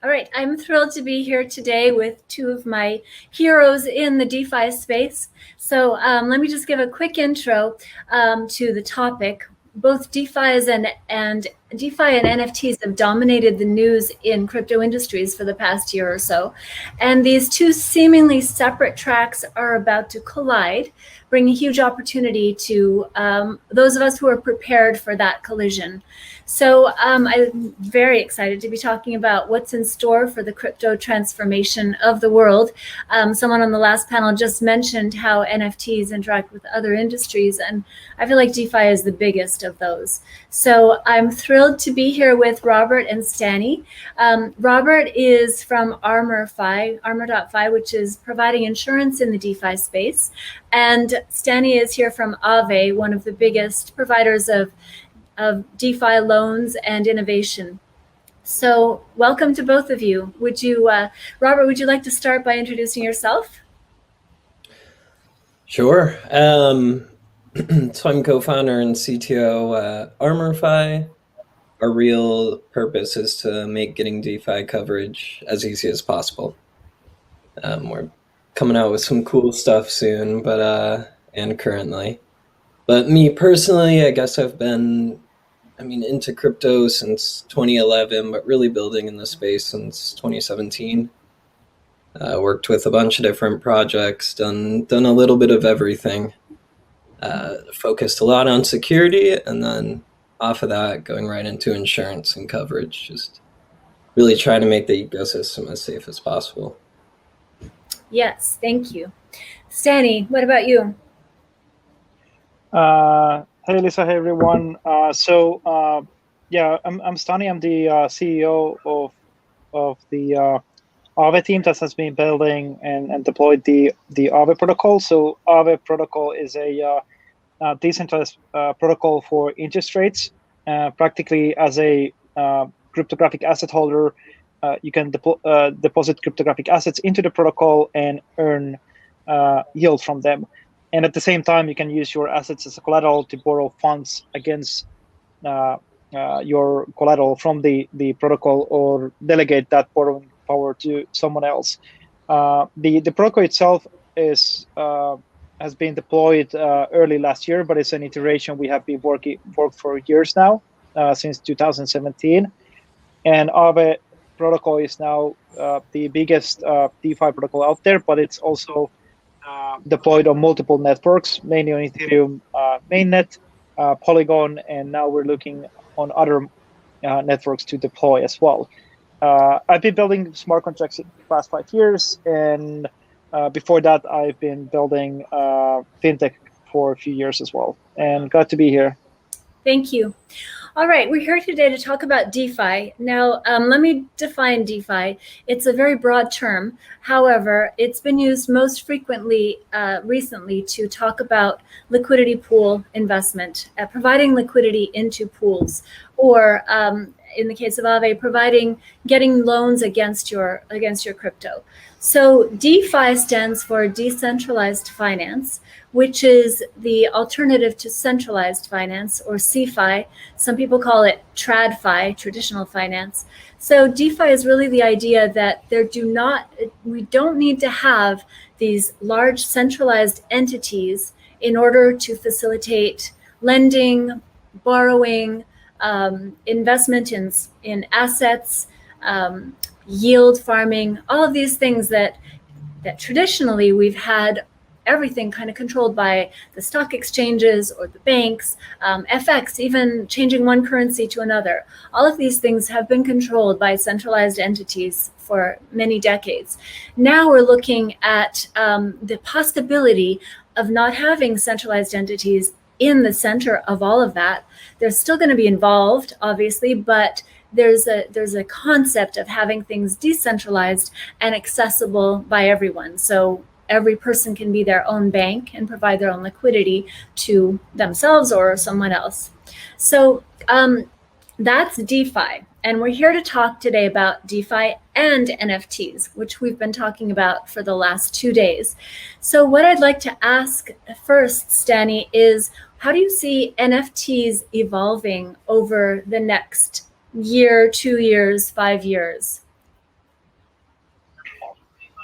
All right, I'm thrilled to be here today with two of my heroes in the DeFi space. So let me just give a quick intro to the topic. Both DeFi and NFTs have dominated the news in crypto industries for the past year or so. And these two seemingly separate tracks are about to collide, bringing huge opportunity to those of us who are prepared for that collision. So I'm very excited to be talking about what's in store for the crypto transformation of the world. Someone on the last panel just mentioned how NFTs interact with other industries, and I feel like DeFi is the biggest of those. So I'm thrilled to be here with Robert and Stani. Robert is from Armor.fi, which is providing insurance in the DeFi space. And Stani is here from AAVE, one of the biggest providers of DeFi loans and innovation. So welcome to both of you. Robert, would you like to start by introducing yourself? Sure. So I'm co-founder and CTO at Armor.fi. Our real purpose is to make getting DeFi coverage as easy as possible. We're coming out with some cool stuff soon, and currently. But me personally, I guess I've been into crypto since 2011, but really building in the space since 2017. Worked with a bunch of different projects, done a little bit of everything. Focused a lot on security, and then off of that, going right into insurance and coverage. Just really trying to make the ecosystem as safe as possible. Yes, thank you. Stani, what about you? Hey, Lisa. Hey, everyone. I'm Stani. I'm the CEO of the AAVE team that has been building and deployed the AAVE protocol. So AAVE protocol is a decentralized protocol for interest rates. Practically, as a cryptographic asset holder, you can deposit cryptographic assets into the protocol and earn yield from them. And at the same time, you can use your assets as a collateral to borrow funds against your collateral from the protocol, or delegate that borrowing power to someone else. The protocol itself has been deployed early last year, but it's an iteration we have been worked for years now, since 2017. And AAVE protocol is now the biggest DeFi protocol out there, but it's also deployed on multiple networks, mainly on Ethereum mainnet, Polygon, and now we're looking on other networks to deploy as well. I've been building smart contracts in the past 5 years, and before that, I've been building fintech for a few years as well, and glad to be here. Thank you. All right, we're here today to talk about DeFi. Now, let me define DeFi. It's a very broad term. However, it's been used most frequently recently to talk about liquidity pool investment, providing liquidity into pools, or in the case of AAVE, getting loans against your crypto. So DeFi stands for decentralized finance, which is the alternative to centralized finance, or CeFi. Some people call it TradFi, traditional finance. So DeFi is really the idea that we don't need to have these large centralized entities in order to facilitate lending, borrowing, investment in assets, yield farming, all of these things that traditionally we've had everything kind of controlled by the stock exchanges or the banks, FX, even changing one currency to another. All of these things have been controlled by centralized entities for many decades. Now we're looking at the possibility of not having centralized entities in the center of all of that. They're still going to be involved, obviously, but there's a concept of having things decentralized and accessible by everyone. So every person can be their own bank and provide their own liquidity to themselves or someone else. So that's DeFi. And we're here to talk today about DeFi and NFTs, which we've been talking about for the last 2 days. So what I'd like to ask first, Stani, is how do you see NFTs evolving over the next year, 2 years, 5 years?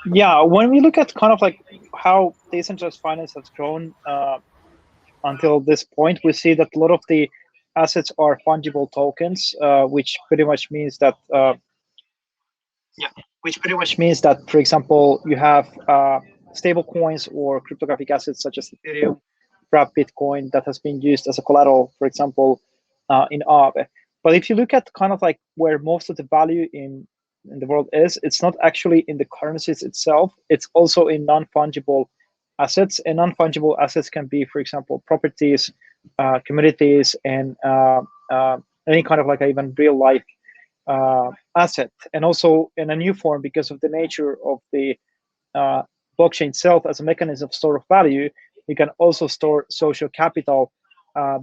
Yeah, when we look at kind of like how decentralized finance has grown until this point, we see that a lot of the assets are fungible tokens, which pretty much means that for example, you have stable coins or cryptographic assets such as Ethereum, wrapped Bitcoin that has been used as a collateral, for example, in AAVE. But if you look at kind of like where most of the value in the world is, it's not actually in the currencies itself. It's also in non-fungible assets. And non-fungible assets can be, for example, properties, communities, and any kind of like even real life asset. And also in a new form, because of the nature of the blockchain itself as a mechanism of store of value, you can also store social capital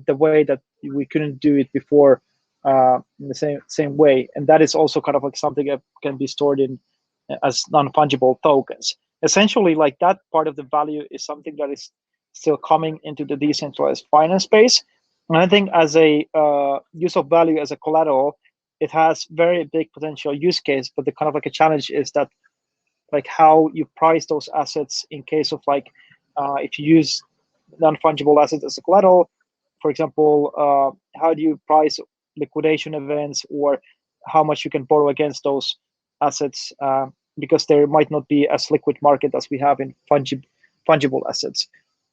the way that we couldn't do it before in the same way. And that is also kind of like something that can be stored in as non-fungible tokens. Essentially, like that part of the value is something that is still coming into the decentralized finance space. And I think as a use of value as a collateral, it has very big potential use case. But the kind of like a challenge is that like how you price those assets in case of like if you use non-fungible assets as a collateral, for example, how do you price liquidation events, or how much you can borrow against those assets, because there might not be as liquid market as we have in fungible assets.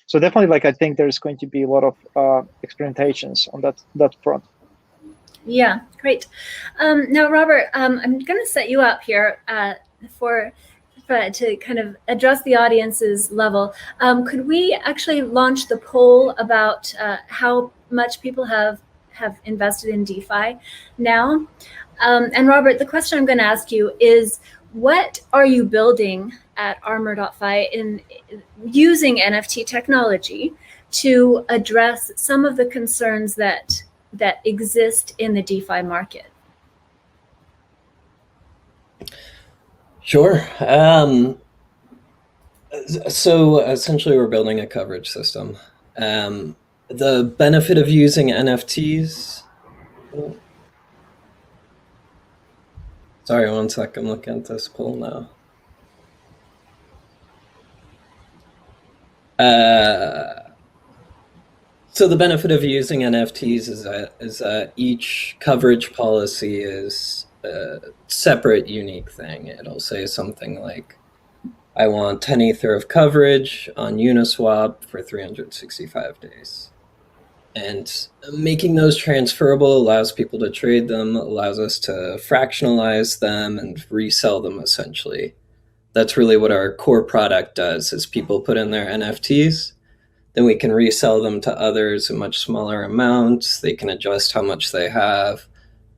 So definitely, like I think there's going to be a lot of experimentations on that front. Yeah, great. Now, Robert, I'm going to set you up here for to kind of address the audience's level. Could we actually launch the poll about how much people have invested in DeFi now? And Robert, the question I'm going to ask you is, what are you building at Armor.fi in using NFT technology to address some of the concerns that exist in the DeFi market? Sure. So essentially, we're building a coverage system. The benefit of using NFTs. Sorry, one sec. I'm looking at this poll now. So the benefit of using NFTs is that each coverage policy is a separate, unique thing. It'll say something like, I want 10 Ether of coverage on Uniswap for 365 days. And making those transferable allows people to trade them, allows us to fractionalize them and resell them, essentially. That's really what our core product does, is people put in their NFTs, then we can resell them to others in much smaller amounts. They can adjust how much they have.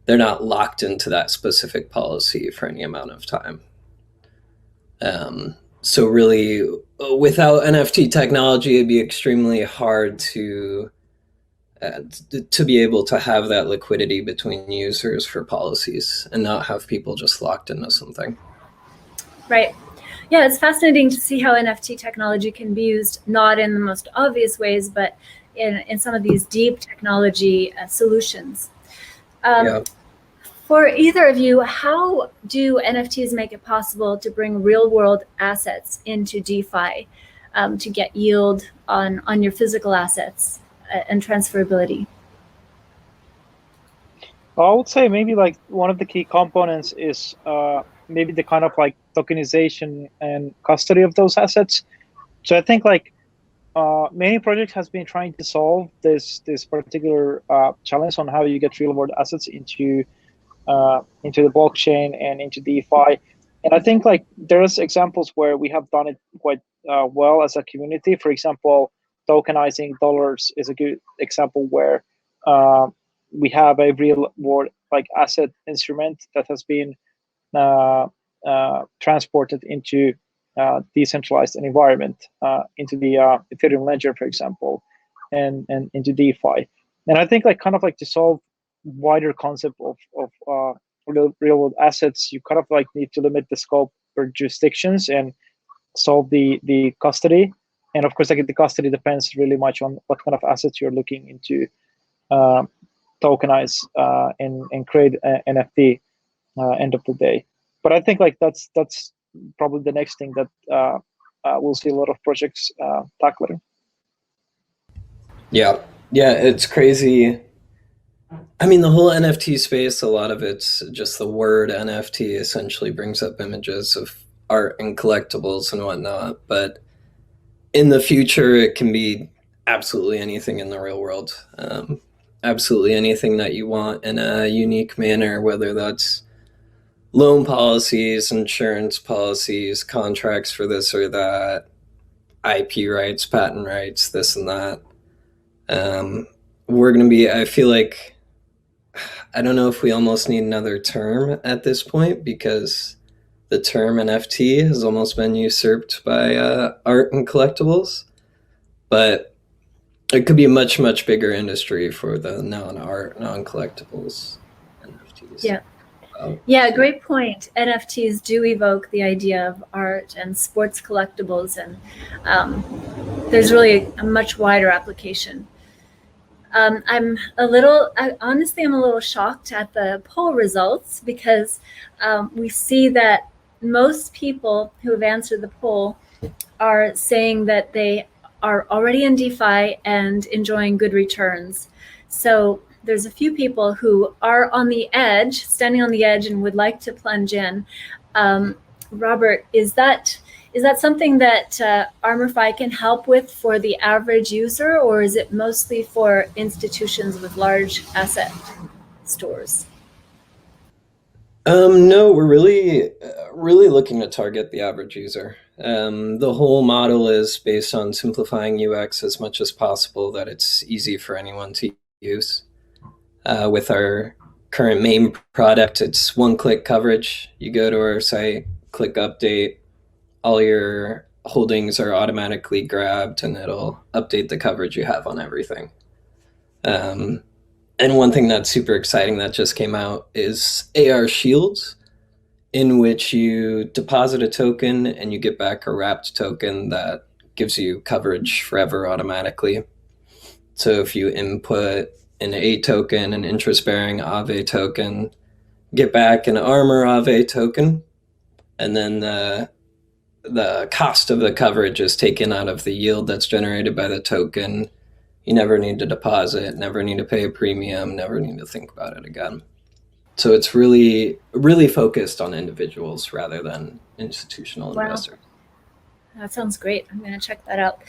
They're not locked into that specific policy for any amount of time. So really, without NFT technology, it'd be extremely hard to be able to have that liquidity between users for policies and not have people just locked into something. Right. Yeah, it's fascinating to see how NFT technology can be used not in the most obvious ways, but in some of these deep technology solutions. Yeah. For either of you, how do NFTs make it possible to bring real-world assets into DeFi to get yield on your physical assets and transferability? I would say maybe like one of the key components is maybe the kind of like tokenization and custody of those assets. So I think like many projects has been trying to solve this particular challenge on how you get real world assets into the blockchain and into DeFi. And I think like there's examples where we have done it quite well as a community. For example, tokenizing dollars is a good example where we have a real world like asset instrument that has been transported into decentralized environment, into the Ethereum ledger, for example, and into DeFi. And I think like kind of like to solve wider concept of real world assets, you kind of like need to limit the scope for jurisdictions and solve the custody. And of course, like the custody depends really much on what kind of assets you're looking into tokenize and create an NFT end of the day. But I think like that's probably the next thing that we'll see a lot of projects tackling. Yeah, it's crazy. I mean, the whole NFT space, a lot of it's just the word NFT essentially brings up images of art and collectibles and whatnot. But in the future, it can be absolutely anything in the real world. Absolutely anything that you want in a unique manner, whether that's loan policies, insurance policies, contracts for this or that, IP rights, patent rights, this and that. We're going to be, I feel like, I don't know if we almost need another term at this point, because the term NFT has almost been usurped by art and collectibles. But it could be a much, much bigger industry for the non-art, non-collectibles NFTs. Yeah. Yeah, great point. NFTs do evoke the idea of art and sports collectibles, and there's really a much wider application. Honestly, I'm a little shocked at the poll results, because we see that most people who have answered the poll are saying that they are already in DeFi and enjoying good returns. So there's a few people who are on the edge, standing on the edge, and would like to plunge in. Robert, is that something that ArmorFi can help with for the average user, or is it mostly for institutions with large asset stores? No, we're really looking to target the average user. The whole model is based on simplifying UX as much as possible, that it's easy for anyone to use. With our current main product, it's one-click coverage. You go to our site, click update, all your holdings are automatically grabbed, and it'll update the coverage you have on everything. And one thing that's super exciting that just came out is AR Shields, in which you deposit a token and you get back a wrapped token that gives you coverage forever automatically. So if you input an A token, an interest-bearing AAVE token, get back an Armor AAVE token, and then the cost of the coverage is taken out of the yield that's generated by the token. You never need to deposit, never need to pay a premium, never need to think about it again. So it's really, really focused on individuals rather than institutional investors. That sounds great. I'm going to check that out.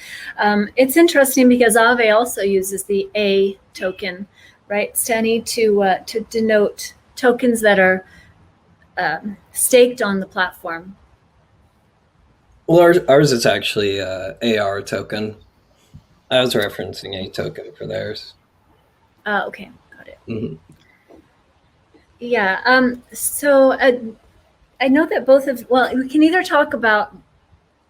It's interesting because AAVE also uses the A token, right, Stani, to denote tokens that are staked on the platform. Well, ours is actually a AR token. I was referencing a token for theirs. Okay, got it. Mm-hmm. Yeah. So I know that we can either talk about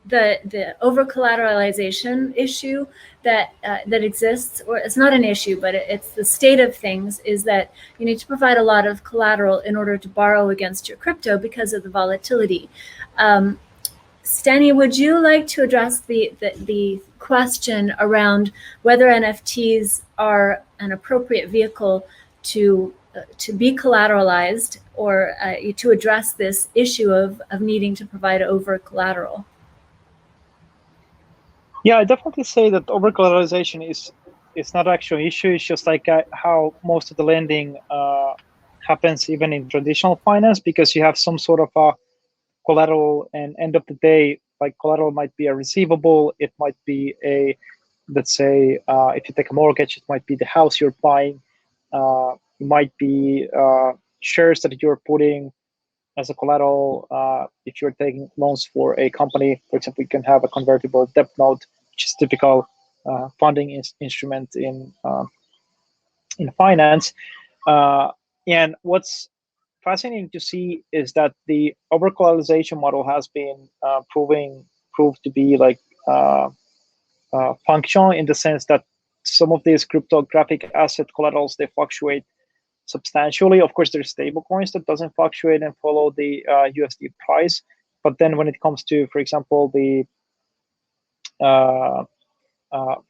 the over collateralization issue that exists, or it's not an issue, but it's the state of things, is that you need to provide a lot of collateral in order to borrow against your crypto because of the volatility. Stani, would you like to address the question around whether NFTs are an appropriate vehicle to be collateralized, or to address this issue of needing to provide over collateral? Yeah, I definitely say that over collateralization is not actually an issue. It's just like how most of the lending happens even in traditional finance, because you have some sort of a collateral, and end of the day, like, collateral might be a receivable, it might be a, let's say, if you take a mortgage, it might be the house you're buying, it might be shares that you're putting as a collateral. If you're taking loans for a company, for example, you can have a convertible debt note, which is typical funding instrument in finance. And what's fascinating to see is that the over collateralization model has been proved to be like functional, in the sense that some of these cryptographic asset collaterals, they fluctuate substantially. Of course, there's stable coins that doesn't fluctuate and follow the USD price. But then when it comes to, for example, the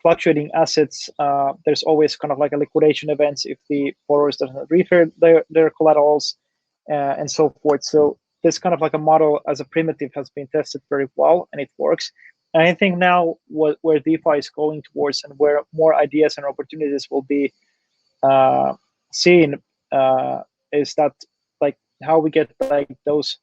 fluctuating assets, there's always kind of like a liquidation events if the borrowers doesn't repay their collaterals, and so forth. So this kind of like a model as a primitive has been tested very well and it works. And I think now where DeFi is going towards and where more ideas and opportunities will be seen is that like how we get like those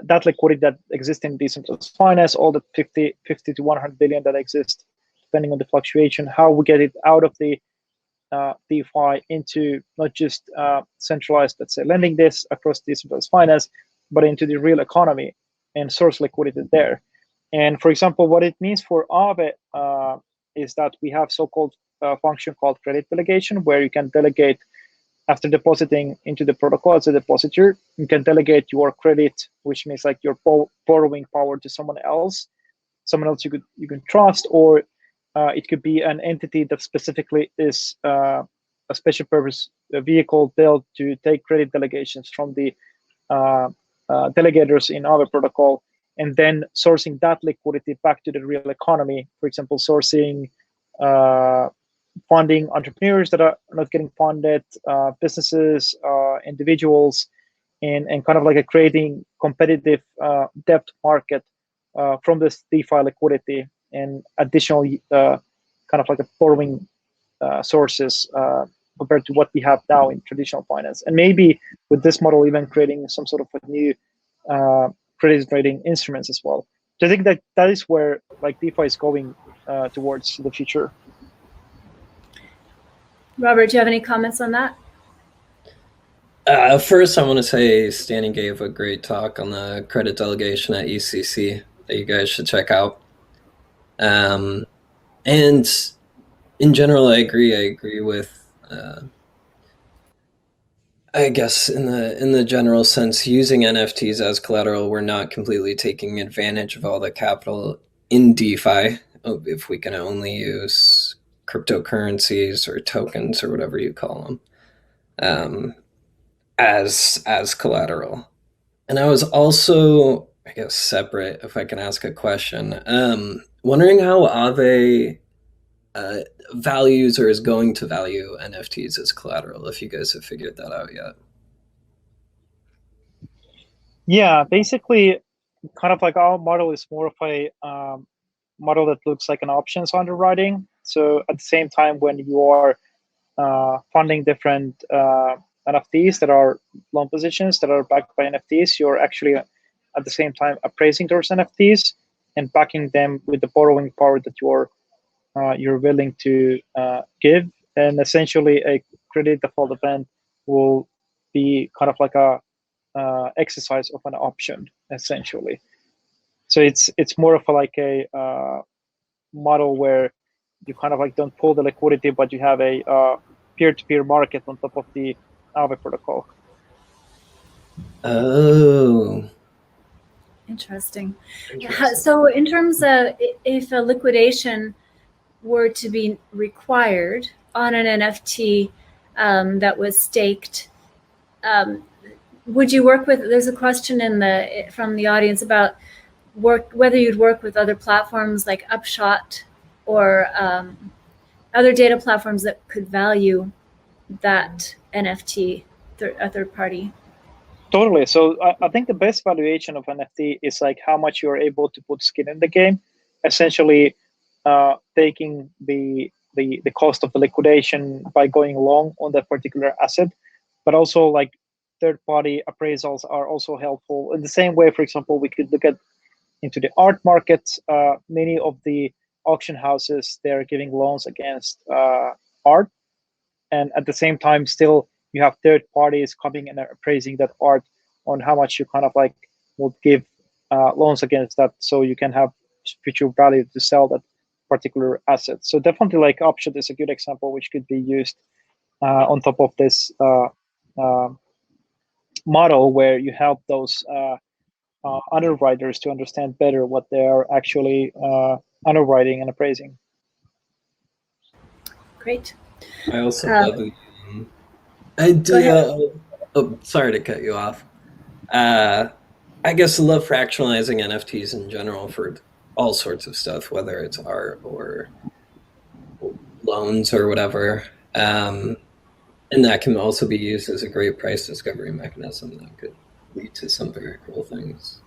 that liquidity that exists in decentralized finance, all the 50 to 100 billion that exist, depending on the fluctuation, how we get it out of the DeFi into not just centralized, let's say, lending this across decentralized finance, but into the real economy and source liquidity there. And for example, what it means for AAVE is that we have so-called function called credit delegation, where you can delegate after depositing into the protocol as a depositor, you can delegate your credit, which means like your borrowing power to someone else you can trust, or it could be an entity that specifically is a special purpose vehicle built to take credit delegations from the delegators in our protocol, and then sourcing that liquidity back to the real economy. For example, sourcing funding entrepreneurs that are not getting funded, businesses, individuals, and kind of like a creating competitive debt market from this DeFi liquidity and additional kind of like a borrowing sources compared to what we have now in traditional finance. And maybe with this model, even creating some sort of a new credit rating instruments as well. So I think that is where like DeFi is going towards the future. Robert, do you have any comments on that? First, I want to say Stani gave a great talk on the credit delegation at ECC that you guys should check out. And in general, I agree. I agree with, I guess in the general sense, using NFTs as collateral, we're not completely taking advantage of all the capital in DeFi. If we can only use cryptocurrencies or tokens or whatever you call them as collateral. And I was also, I guess, separate, if I can ask a question, wondering how AAVE values or is going to value NFTs as collateral, if you guys have figured that out yet. Yeah, basically, kind of like our model is more of a model that looks like an options underwriting. So at the same time, when you are funding different NFTs that are loan positions that are backed by NFTs, you're actually at the same time appraising those NFTs and backing them with the borrowing power that you're willing to give. And essentially, a credit default event will be kind of like a exercise of an option, essentially. So it's more of like a model where you kind of like don't pull the liquidity, but you have a peer-to-peer market on top of the AAVE protocol. Oh, Interesting. So in terms of if a liquidation were to be required on an NFT that was staked, would you work with, there's a question from the audience about whether you'd work with other platforms like Upshot or other data platforms that could value that NFT, a third party. Totally. So I think the best valuation of NFT is like how much you're able to put skin in the game, essentially taking the cost of the liquidation by going long on that particular asset, but also like third-party appraisals are also helpful. In the same way, for example, we could look into the art market. Many of the auction houses, they're giving loans against art, and at the same time, still you have third parties coming and appraising that art on how much you kind of like would give loans against that, so you can have future value to sell that particular asset. So definitely, like Upshot is a good example which could be used on top of this model, where you help those underwriters to understand better what they are actually underwriting and appraising. Great. I also love it. I do. Oh, sorry to cut you off. I guess I love fractionalizing NFTs in general for all sorts of stuff, whether it's art or loans or whatever. And that can also be used as a great price discovery mechanism that could lead to some very cool things.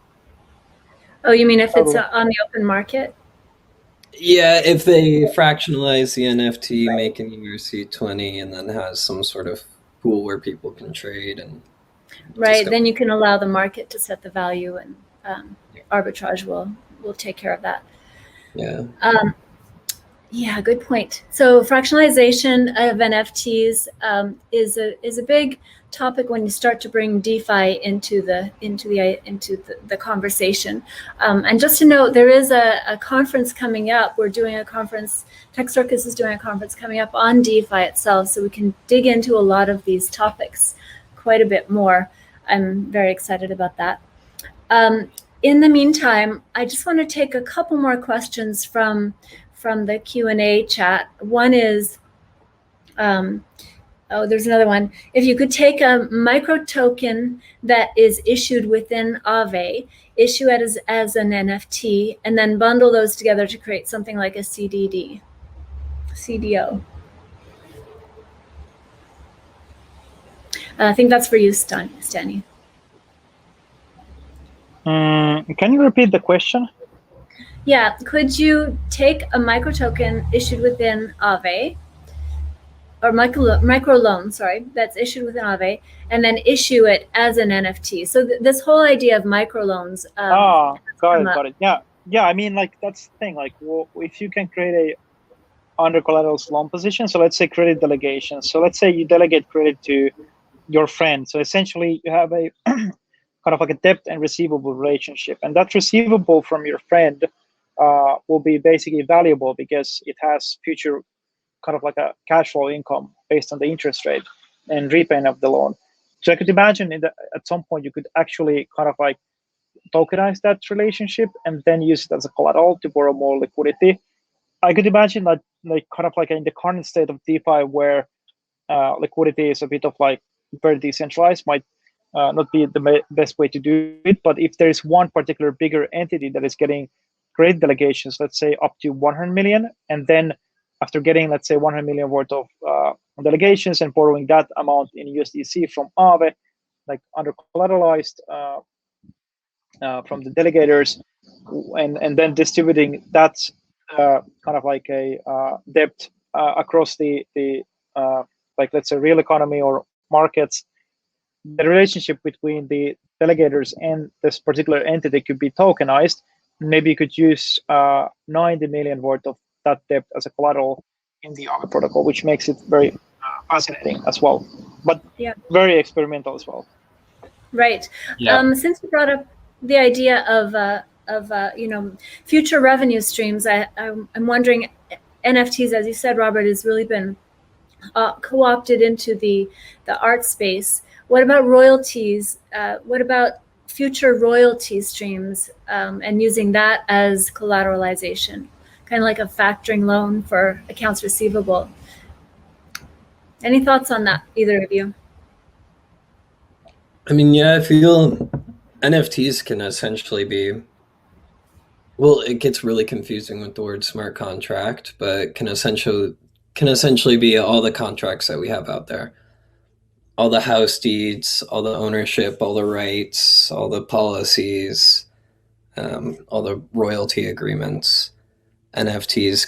Oh, you mean if it's Totally. on the open market? Yeah, if they fractionalize the NFT, make an ERC20, and then has some sort of pool where people can trade and Right, then you can allow the market to set the value, and arbitrage will take care of that. Yeah. Yeah, good point. So fractionalization of NFTs is a big topic when you start to bring DeFi into the conversation. And just to note, there is a conference coming up. We're doing a conference. Tech Circus is doing a conference coming up on DeFi itself, so we can dig into a lot of these topics quite a bit more. I'm very excited about that. In the meantime, I just want to take a couple more questions from the Q&A chat. One is, there's another one. If you could take a micro token that is issued within AAVE, issue it as an NFT, and then bundle those together to create something like a CDO. I think that's for you, Stani. Can you repeat the question? Yeah, could you take a micro token issued within AAVE, or micro loan, sorry, that's issued within AAVE, and then issue it as an NFT? So this whole idea of micro loans. Got it. Yeah. I mean, like, that's the thing. Like, if you can create a under collateral loan position, so let's say credit delegation. So let's say you delegate credit to your friend. So essentially, you have a kind of like a debt and receivable relationship, and that receivable from your friend will be basically valuable because it has future kind of like a cash flow income based on the interest rate and repayment of the loan. So I could imagine at some point you could actually kind of like tokenize that relationship and then use it as a collateral to borrow more liquidity. I could imagine that, like, kind of like in the current state of DeFi, where liquidity is a bit of like very decentralized, might not be the best way to do it. But if there is one particular bigger entity that is getting great delegations, let's say up to 100 million, and then after getting, let's say, 100 million worth of delegations and borrowing that amount in USDC from AAVE, like under collateralized from the delegators, and then distributing that kind of like a debt across the like, let's say, real economy or markets, the relationship between the delegators and this particular entity could be tokenized. Maybe you could use 90 million worth of that debt as a collateral in the AAVE protocol, which makes it very fascinating as well, but very experimental as well. Right. Yeah. Since you brought up the idea of future revenue streams, I'm wondering, NFTs, as you said, Robert, has really been co-opted into the art space. What about royalties? What about future royalty streams, and using that as collateralization, kind of like a factoring loan for accounts receivable? Any thoughts on that, either of you? I mean, yeah, I feel NFTs can essentially be, well, it gets really confusing with the word smart contract, but can essentially be all the contracts that we have out there. All the house deeds, all the ownership, all the rights, all the policies, all the royalty agreements. NFTs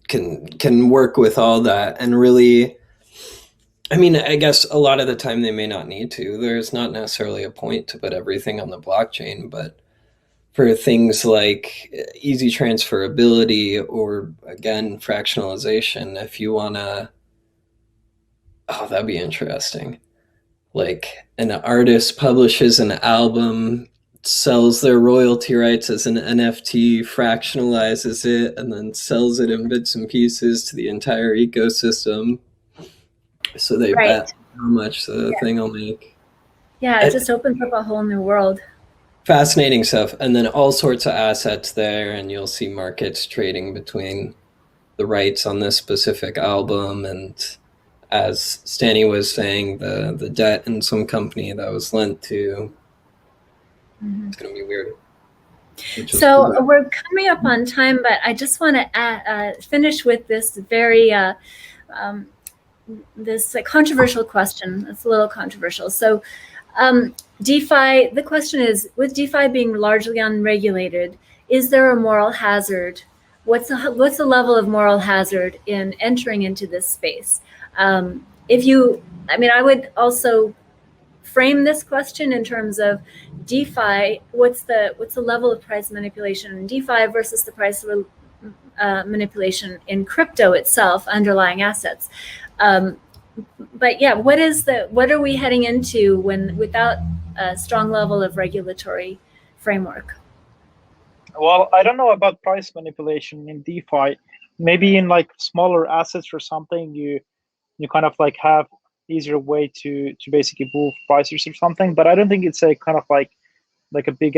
can work with all that, and really, I mean, I guess a lot of the time they may not need to. There's not necessarily a point to put everything on the blockchain, but for things like easy transferability or, again, fractionalization, if you want to, oh, that'd be interesting. Like, an artist publishes an album, sells their royalty rights as an NFT, fractionalizes it, and then sells it in bits and pieces to the entire ecosystem. So they bet how much the thing will make. Yeah, it just opens up a whole new world. Fascinating stuff. And then all sorts of assets there, and you'll see markets trading between the rights on this specific album, and, as Stani was saying, the debt in some company that was lent to. It's going to be weird. So we're coming up on time, but I just want to finish with this very this controversial question. It's a little controversial. So DeFi, the question is, with DeFi being largely unregulated, is there a moral hazard? What's the level of moral hazard in entering into this space? I would also frame this question in terms of DeFi. What's the level of price manipulation in DeFi versus the price manipulation in crypto itself, underlying assets? But yeah, what are we heading into without a strong level of regulatory framework? Well, I don't know about price manipulation in DeFi. Maybe in like smaller assets or something, you kind of like have easier way to basically move prices or something. But I don't think it's a kind of like a big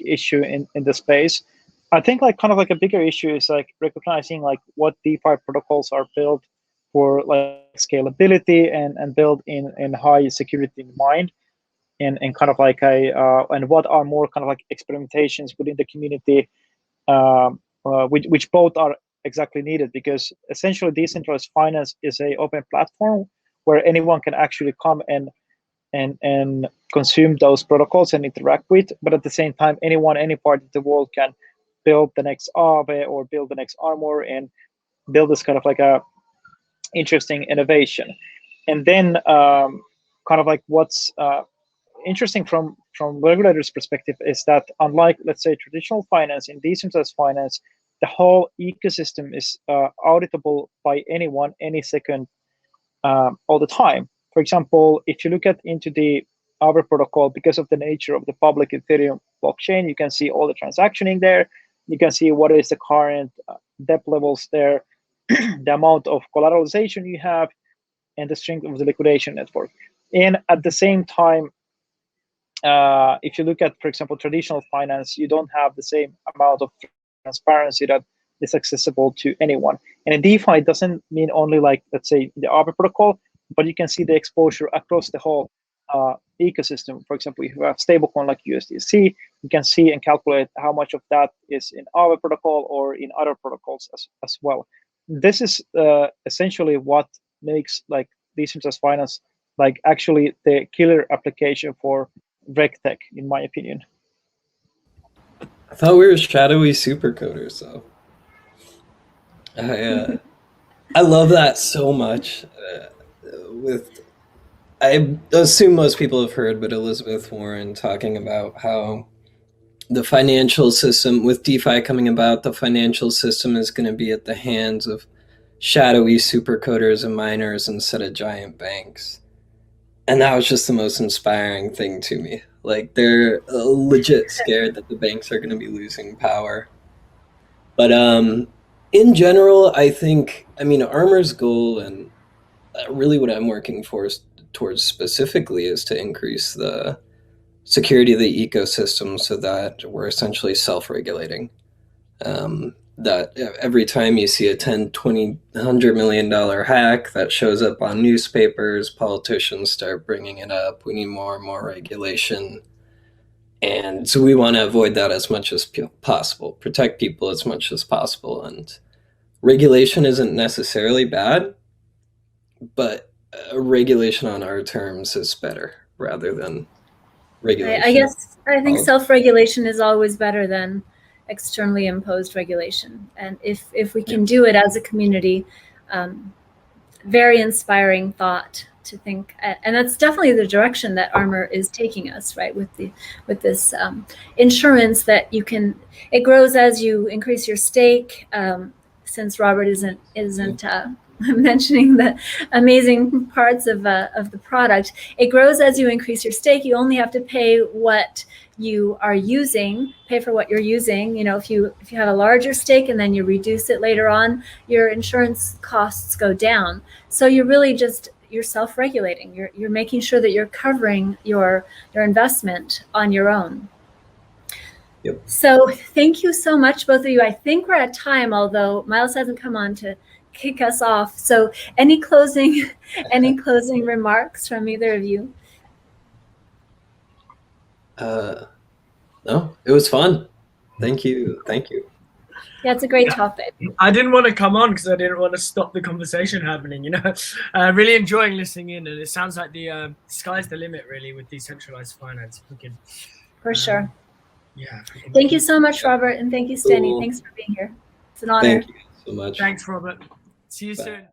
issue in the space. I think like kind of like a bigger issue is like recognizing like what DeFi protocols are built for like scalability and built in high security in mind, and kind of like and what are more kind of like experimentations within the community, which both are exactly needed, because essentially decentralized finance is a open platform where anyone can actually come and consume those protocols and interact with, but at the same time anyone, any part of the world can build the next AAVE or build the next armor and build this kind of like a interesting innovation. And then kind of like what's interesting from regulators' perspective is that unlike, let's say, traditional finance, in decentralized finance, the whole ecosystem is auditable by anyone, any second, all the time. For example, if you look into the AAVE protocol, because of the nature of the public Ethereum blockchain, you can see all the transactioning there. You can see what is the current debt levels there, the amount of collateralization you have, and the strength of the liquidation network. And at the same time, if you look at, for example, traditional finance, you don't have the same amount of transparency that is accessible to anyone. And in DeFi, it doesn't mean only like, let's say, the AAVE protocol, but you can see the exposure across the whole ecosystem. For example, if you have stablecoin like USDC, you can see and calculate how much of that is in AAVE protocol or in other protocols as well. This is essentially what makes like decentralized finance like actually the killer application for rectech, in my opinion. I thought we were shadowy supercoders, though. I love that so much. I assume most people have heard, but Elizabeth Warren talking about how the financial system, with DeFi coming about, the financial system is going to be at the hands of shadowy supercoders and miners instead of giant banks. And that was just the most inspiring thing to me. Like, they're legit scared that the banks are going to be losing power. But in general, I think, Armor's goal, and really what I'm working towards specifically, is to increase the security of the ecosystem so that we're essentially self-regulating. That every time you see a $10, $20, $100 million hack that shows up on newspapers, politicians start bringing it up. We need more and more regulation. And so we want to avoid that as much as possible, protect people as much as possible. And regulation isn't necessarily bad, but regulation on our terms is better rather than regulation. I think self-regulation is always better than externally imposed regulation. And if we can do it as a community, very inspiring thought to think, and that's definitely the direction that Armor is taking us, right? With this insurance that it grows as you increase your stake. Since Robert isn't mentioning the amazing parts of the product, it grows as you increase your stake. You only have to pay what you are using, pay for what you're using. If you have a larger stake and then you reduce it later on, your insurance costs go down. So you're really you're self-regulating. You're making sure that you're covering your investment on your own. Yep. So thank you so much, both of you. I think we're at time, although Miles hasn't come on to kick us off. So any closing remarks from either of you? No, it was fun. Thank you. Yeah, it's a great topic. I didn't want to come on because I didn't want to stop the conversation happening, you know. Really enjoying listening in, and it sounds like the sky's the limit, really, with decentralized finance. We can, For sure. Yeah. Thank you so much, Robert, and thank you, Stani. Cool. Thanks for being here. It's an honor. Thank you so much. Thanks, Robert. See you Bye. soon.